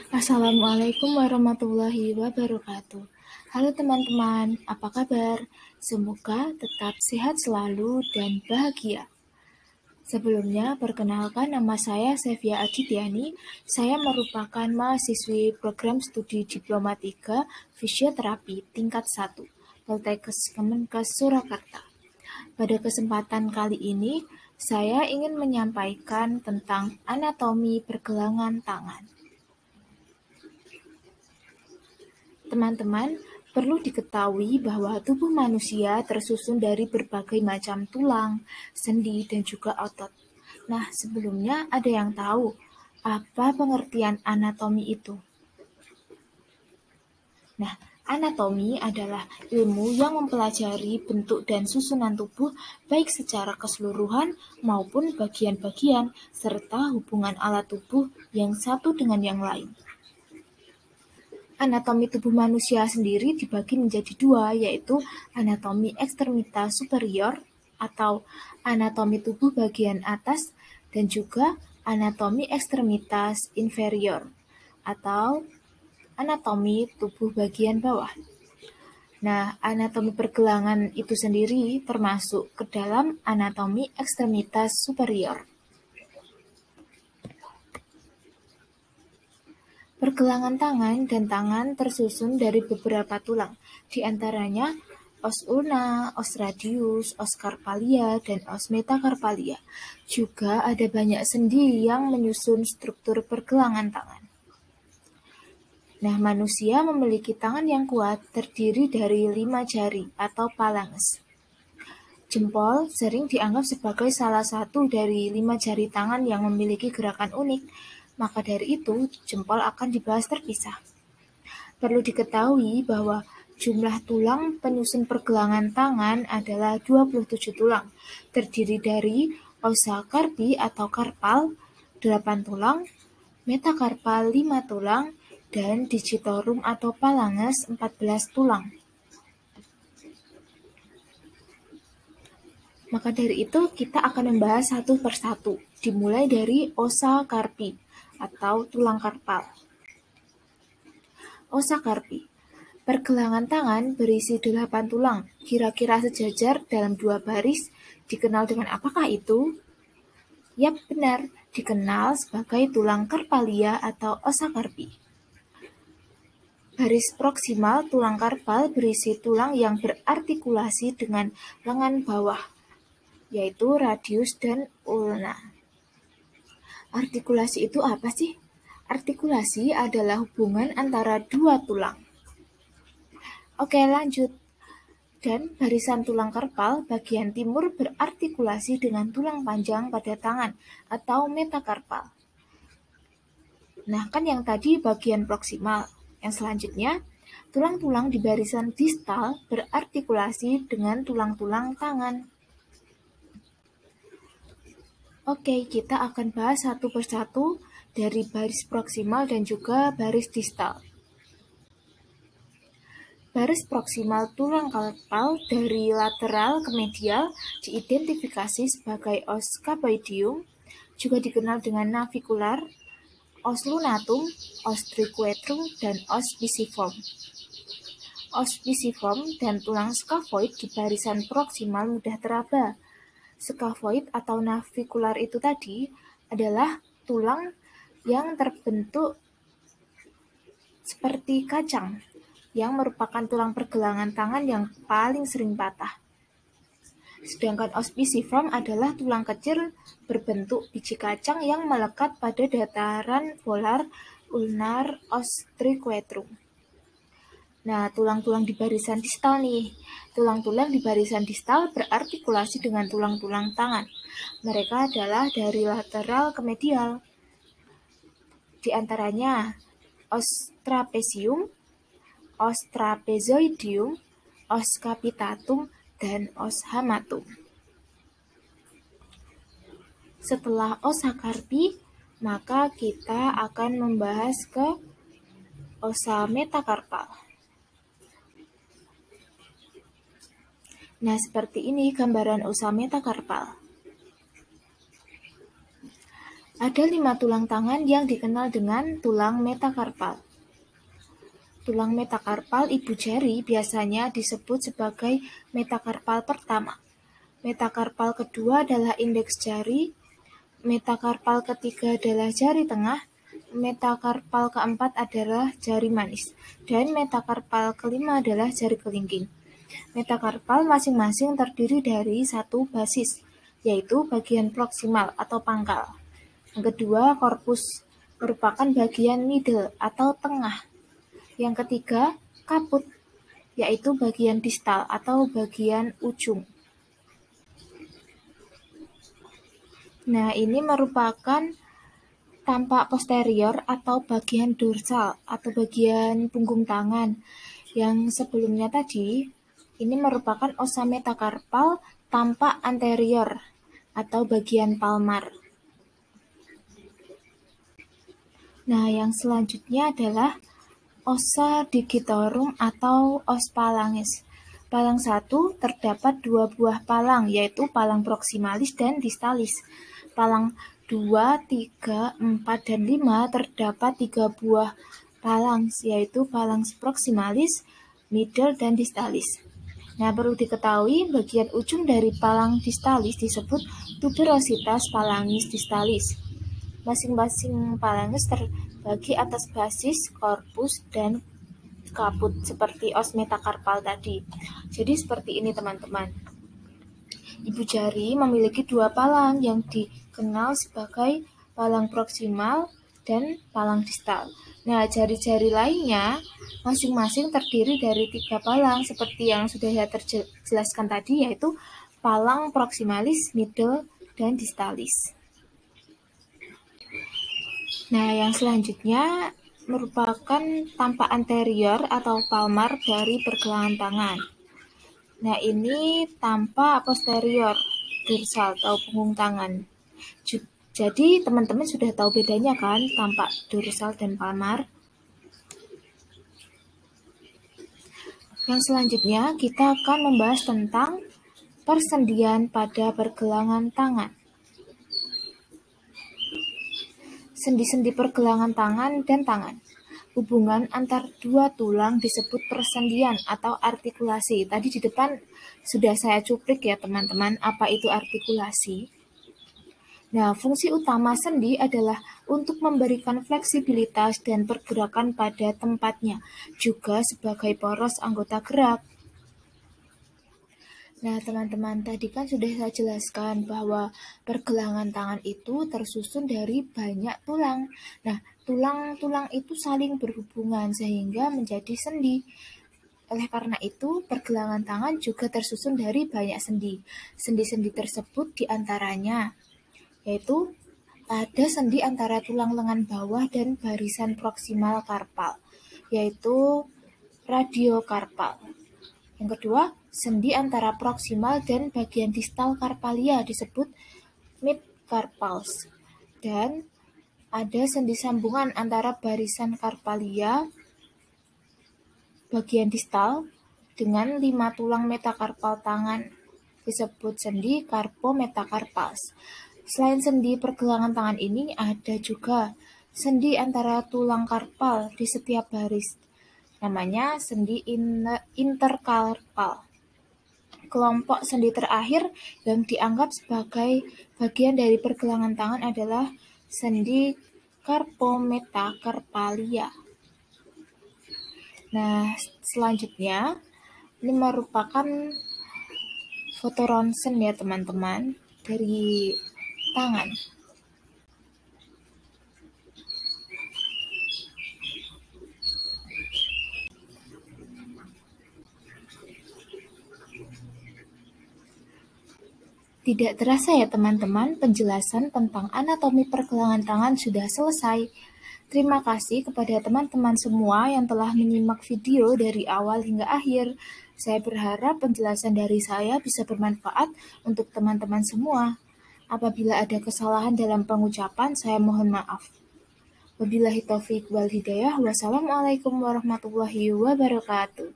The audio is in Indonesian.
Assalamualaikum warahmatullahi wabarakatuh. Halo teman-teman, apa kabar? Semoga tetap sehat selalu dan bahagia. Sebelumnya, perkenalkan nama saya Sevia Adityanti. Saya merupakan mahasiswi program studi Diploma 3 Fisioterapi tingkat 1, Poltekkes Kemenkes Surakarta. Pada kesempatan kali ini, saya ingin menyampaikan tentang anatomi pergelangan tangan. Teman-teman, perlu diketahui bahwa tubuh manusia tersusun dari berbagai macam tulang, sendi, dan juga otot. Nah, sebelumnya ada yang tahu apa pengertian anatomi itu? Nah, anatomi adalah ilmu yang mempelajari bentuk dan susunan tubuh baik secara keseluruhan maupun bagian-bagian serta hubungan alat tubuh yang satu dengan yang lain. Anatomi tubuh manusia sendiri dibagi menjadi dua, yaitu anatomi ekstremitas superior atau anatomi tubuh bagian atas dan juga anatomi ekstremitas inferior atau anatomi tubuh bagian bawah. Nah, anatomi pergelangan itu sendiri termasuk ke dalam anatomi ekstremitas superior. Pergelangan tangan dan tangan tersusun dari beberapa tulang, di antaranya os ulna, os radius, os carpalia, dan os metacarpalia. Juga ada banyak sendi yang menyusun struktur pergelangan tangan. Nah, manusia memiliki tangan yang kuat terdiri dari 5 jari atau phalanges. Jempol sering dianggap sebagai salah satu dari 5 jari tangan yang memiliki gerakan unik. Maka dari itu, jempol akan dibahas terpisah. Perlu diketahui bahwa jumlah tulang penyusun pergelangan tangan adalah 27 tulang, terdiri dari osa carpi atau karpal, 8 tulang, metakarpal 5 tulang, dan digitorum atau phalanges 14 tulang. Maka dari itu, kita akan membahas satu persatu, dimulai dari osa carpi atau tulang karpal. Osa carpi. Pergelangan tangan berisi 8 tulang, kira-kira sejajar dalam 2 baris, dikenal dengan apakah itu? Yap, benar, dikenal sebagai tulang karpalia atau osa carpi. Baris proksimal tulang karpal berisi tulang yang berartikulasi dengan lengan bawah, yaitu radius dan ulna. Artikulasi itu apa sih? Artikulasi adalah hubungan antara dua tulang. Oke, lanjut. Dan barisan tulang karpal bagian timur berartikulasi dengan tulang panjang pada tangan atau metakarpal. Nah, kan yang tadi bagian proksimal. Yang selanjutnya, tulang-tulang di barisan distal berartikulasi dengan tulang-tulang tangan. Oke, kita akan bahas satu persatu dari baris proksimal dan juga baris distal. Baris proksimal tulang karpal dari lateral ke medial diidentifikasi sebagai os scapoideum, juga dikenal dengan navicular, os lunatum, os triquetrum, dan os pisiform. Os pisiform dan tulang scaphoid di barisan proksimal mudah teraba. Scaphoid atau navicular itu tadi adalah tulang yang terbentuk seperti kacang, yang merupakan tulang pergelangan tangan yang paling sering patah. Sedangkan os pisiform adalah tulang kecil berbentuk biji kacang yang melekat pada dataran volar ulnar os triquetrum. Nah, tulang-tulang di barisan distal nih. Tulang-tulang di barisan distal berartikulasi dengan tulang-tulang tangan. Mereka adalah dari lateral ke medial. Di antaranya os trapezium, os trapezoidium, os capitatum, dan os hamatum. Setelah osa carpi, maka kita akan membahas ke osa metakarpal. Nah, seperti ini gambaran osa metakarpal. Ada 5 tulang tangan yang dikenal dengan tulang metakarpal. Tulang metakarpal ibu jari biasanya disebut sebagai metakarpal pertama. Metakarpal kedua adalah indeks jari, metakarpal ketiga adalah jari tengah, metakarpal keempat adalah jari manis, dan metakarpal kelima adalah jari kelingking. Metakarpal masing-masing terdiri dari satu basis, yaitu bagian proksimal atau pangkal. Yang kedua, korpus merupakan bagian middle atau tengah. Yang ketiga, kaput, yaitu bagian distal atau bagian ujung. Nah, ini merupakan tampak posterior atau bagian dorsal atau bagian punggung tangan. Yang sebelumnya tadi, ini merupakan osa metakarpal tampak anterior atau bagian palmar. Nah, yang selanjutnya adalah osa digitorum atau os phalanges. Palang 1 terdapat 2 buah palang, yaitu palang proksimalis dan distalis. Palang 2, 3, 4, dan 5 terdapat 3 buah palang, yaitu palang proksimalis, middle, dan distalis. Nah, perlu diketahui bagian ujung dari palang distalis disebut tuberositas phalanges distalis. Masing-masing phalanges terbagi atas basis, korpus, dan kaput seperti os metakarpal tadi. Jadi seperti ini teman-teman. Ibu jari memiliki 2 palang yang dikenal sebagai palang proksimal dan palang distal. Nah, jari-jari lainnya masing-masing terdiri dari 3 palang seperti yang sudah saya jelaskan tadi, yaitu palang proksimalis, middle, dan distalis. Nah, yang selanjutnya merupakan tampak anterior atau palmar dari pergelangan tangan. Nah, ini tampak posterior, dorsal atau punggung tangan. Jadi, teman-teman sudah tahu bedanya kan, tampak dorsal dan palmar? Yang selanjutnya, kita akan membahas tentang persendian pada pergelangan tangan. Sendi-sendi pergelangan tangan dan tangan. Hubungan antar dua tulang disebut persendian atau artikulasi. Tadi di depan sudah saya cuplik ya teman-teman, apa itu artikulasi. Nah, fungsi utama sendi adalah untuk memberikan fleksibilitas dan pergerakan pada tempatnya, juga sebagai poros anggota gerak. Nah, teman-teman, tadi kan sudah saya jelaskan bahwa pergelangan tangan itu tersusun dari banyak tulang. Nah, tulang-tulang itu saling berhubungan sehingga menjadi sendi. Oleh karena itu, pergelangan tangan juga tersusun dari banyak sendi. Sendi-sendi tersebut diantaranya, yaitu ada sendi antara tulang lengan bawah dan barisan proksimal karpal, yaitu radiokarpal. Yang kedua, sendi antara proksimal dan bagian distal karpalia disebut midcarpals. Dan ada sendi sambungan antara barisan karpalia bagian distal dengan 5 tulang metakarpal tangan disebut sendi carpometacarpals. Selain sendi pergelangan tangan ini, ada juga sendi antara tulang karpal di setiap baris. Namanya sendi interkarpal. Kelompok sendi terakhir yang dianggap sebagai bagian dari pergelangan tangan adalah sendi carpometacarpalia. Nah, selanjutnya ini merupakan foto ronsen ya teman-teman dari tangan. Tidak terasa ya teman-teman, penjelasan tentang anatomi pergelangan tangan sudah selesai. Terima kasih kepada teman-teman semua yang telah menyimak video dari awal hingga akhir. Saya berharap penjelasan dari saya bisa bermanfaat untuk teman-teman semua. Apabila ada kesalahan dalam pengucapan, saya mohon maaf. Wabillahi taufiq wal hidayah. Wassalamualaikum warahmatullahi wabarakatuh.